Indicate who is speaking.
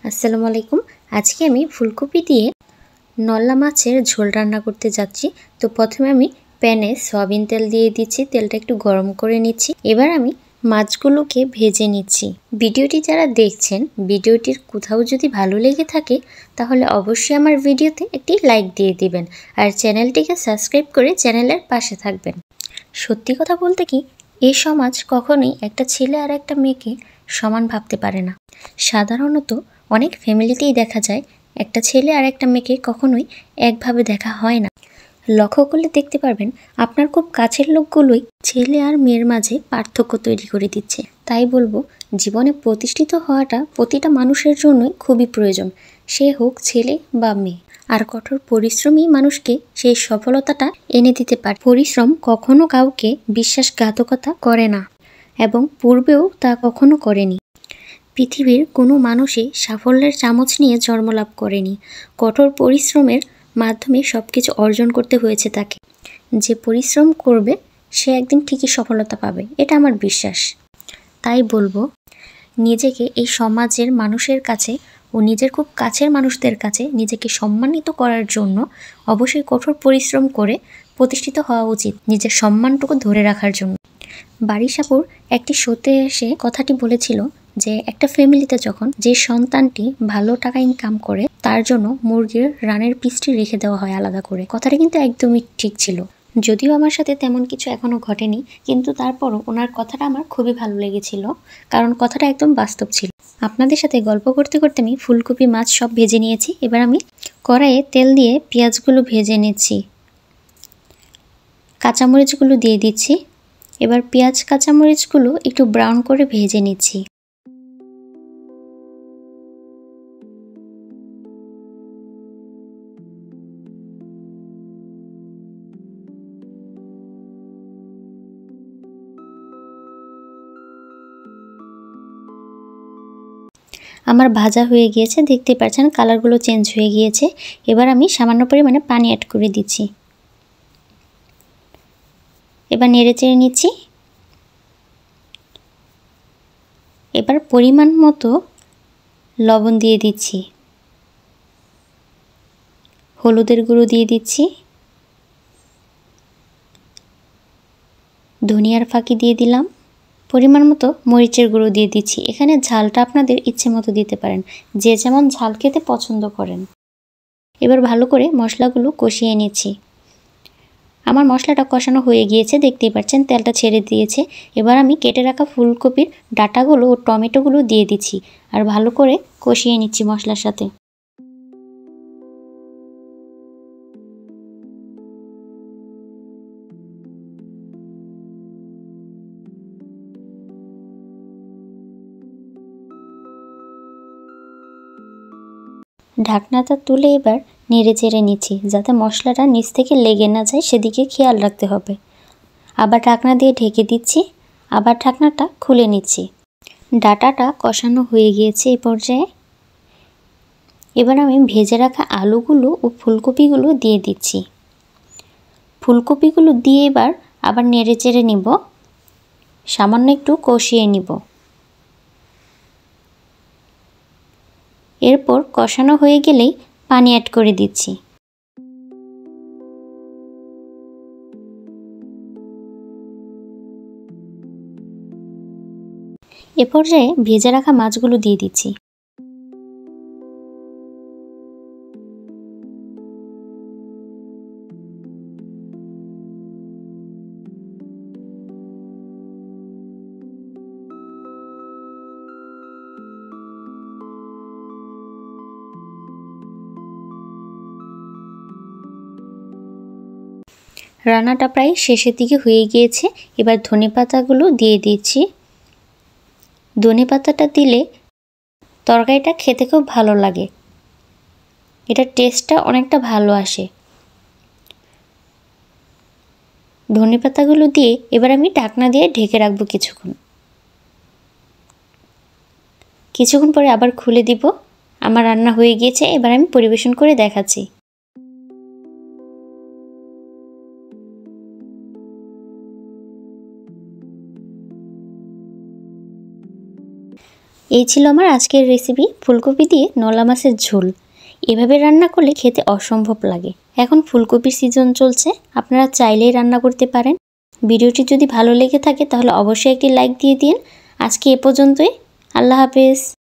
Speaker 1: আসসালামু আলাইকুম। আজকে আমি ফুলকপি দিয়ে নল্লা মাছের ঝোল রান্না করতে যাচ্ছি। তো প্রথমে আমি প্যানে সয়াবিন তেল দিয়ে দিচ্ছি, তেলটা একটু গরম করে নিচ্ছি। এবার আমি মাছগুলোকে ভেজে নিচ্ছি। ভিডিওটি যারা দেখছেন, ভিডিওটির কোথাও যদি ভালো লেগে থাকে তাহলে অবশ্যই আমার ভিডিওতে একটি লাইক দিয়ে দিবেন আর চ্যানেলটিকে সাবস্ক্রাইব করে চ্যানেলের পাশে থাকবেন। সত্যি কথা বলতে কি, এই সমাজ কখনোই একটা ছেলে আর একটা মেয়েকে সমান ভাবতে পারে না। সাধারণত অনেক ফ্যামিলিতেই দেখা যায় একটা ছেলে আর একটা মেয়েকে কখনোই একভাবে দেখা হয় না। লক্ষ্য করলে দেখতে পারবেন আপনার খুব কাছের লোকগুলোই ছেলে আর মেয়ের মাঝে পার্থক্য তৈরি করে দিচ্ছে। তাই বলবো, জীবনে প্রতিষ্ঠিত হওয়াটা প্রতিটা মানুষের জন্যই খুবই প্রয়োজন, সে হোক ছেলে বা মেয়ে। আর কঠোর পরিশ্রমই মানুষকে সেই সফলতাটা এনে দিতে পারে। পরিশ্রম কখনো কাউকে বিশ্বাসঘাতকতা করে না এবং পূর্বেও তা কখনো করেনি। পৃথিবীর কোনো মানুষই সাফল্যের চামচ নিয়ে জন্মলাভ করেনি। কঠোর পরিশ্রমের মাধ্যমে সব কিছু অর্জন করতে হয়েছে তাকে। যে পরিশ্রম করবে সে একদিন ঠিকই সফলতা পাবে, এটা আমার বিশ্বাস। তাই বলবো, নিজেকে এই সমাজের মানুষের কাছে ও নিজের খুব কাছের মানুষদের কাছে নিজেকে সম্মানিত করার জন্য অবশ্যই কঠোর পরিশ্রম করে প্রতিষ্ঠিত হওয়া উচিত, নিজের সম্মানটুকু ধরে রাখার জন্য। বারিশাপুর একটি শোতে এসে কথাটি বলেছিল যে একটা ফ্যামিলিতে যখন যে সন্তানটি ভালো টাকা ইনকাম করে তার জন্য মুরগির রানের পিসটি রেখে দেওয়া হয় আলাদা করে। কথাটা কিন্তু একদমই ঠিক ছিল। যদিও আমার সাথে তেমন কিছু এখনো ঘটেনি, কিন্তু তারপরও ওনার কথাটা আমার খুবই ভালো লেগেছিল, কারণ কথাটা একদম বাস্তব ছিল। আপনাদের সাথে গল্প করতে করতে আমি ফুলকপি মাছ সব ভেজে নিয়েছি। এবার আমি কড়াইয়ে তেল দিয়ে পেঁয়াজগুলো ভেজে নিচ্ছি, কাঁচামরিচগুলো দিয়ে দিচ্ছি। এবার পেঁয়াজ কাঁচামরিচগুলো একটু ব্রাউন করে ভেজে নিচ্ছি। আমার ভাজা হয়ে গিয়েছে, দেখতে পাচ্ছেন কালারগুলো চেঞ্জ হয়ে গিয়েছে। এবার আমি সামান্য পরিমাণে পানি অ্যাড করে দিচ্ছি। এবার নেড়ে চেড়ে নিচ্ছি। এবার পরিমাণ মতো লবণ দিয়ে দিচ্ছি, হলুদের গুঁড়ো দিয়ে দিচ্ছি, ধনিয়ার ফাঁকি দিয়ে দিলাম, পরিমাণ মতো মরিচের গুঁড়ো দিয়ে দিচ্ছি। এখানে ঝালটা আপনাদের ইচ্ছে মতো দিতে পারেন, যে যেমন ঝাল খেতে পছন্দ করেন। এবার ভালো করে মশলাগুলো কষিয়ে নিচ্ছি। আমার মশলাটা কষানো হয়ে গিয়েছে, দেখতেই পাচ্ছেন তেলটা ছেড়ে দিয়েছে। এবার আমি কেটে রাখা ফুলকপির ডাঁটাগুলো ও টমেটোগুলো দিয়ে দিচ্ছি আর ভালো করে কষিয়ে নিচ্ছি মশলার সাথে। ঢাকনাটা তুলে এবার নেড়ে চেড়ে নিচ্ছি, যাতে মশলাটা নিচ থেকে লেগে না যায়, সেদিকে খেয়াল রাখতে হবে। আবার ঢাকনা দিয়ে ঢেকে দিচ্ছি, আবার ঢাকনাটা খুলে নিচ্ছি। ডাঁটাটা কষানো হয়ে গিয়েছে এই পর্যায়ে। এবার আমি ভেজে রাখা আলুগুলো ও ফুলকপিগুলো দিয়ে দিচ্ছি। ফুলকপিগুলো দিয়ে এবার আবার নেড়ে চেড়ে নিব, সামান্য একটু কষিয়ে নিব। এরপর কষানো হয়ে গেলেই পানি অ্যাড করে দিচ্ছি। এ পর্যায়ে ভেজে রাখা মাছগুলো দিয়ে দিচ্ছি। রান্নাটা প্রায় শেষের দিকে হয়ে গিয়েছে। এবার ধনেপাতাগুলো দিয়ে দিচ্ছি। ধনেপাতাটা দিলে তরকারিটা খেতে খুব ভালো লাগে, এটার টেস্টটা অনেকটা ভালো আসে। ধনেপাতাগুলো দিয়ে এবার আমি ঢাকনা দিয়ে ঢেকে রাখবো কিছুক্ষণ পরে আবার খুলে দিব। আমার রান্না হয়ে গিয়েছে, এবার আমি পরিবেশন করে দেখাচ্ছি। এই ছিল আমার আজকের রেসিপি, ফুলকপি দিয়ে নলা মাছের ঝোল। এভাবে রান্না করলে খেতে অসম্ভব লাগে। এখন ফুলকপির সিজন চলছে, আপনারা চাইলেই রান্না করতে পারেন। ভিডিওটি যদি ভালো লেগে থাকে তাহলে অবশ্যই একটি লাইক দিয়ে দিন। আজকে এ পর্যন্তই। আল্লাহ হাফেজ।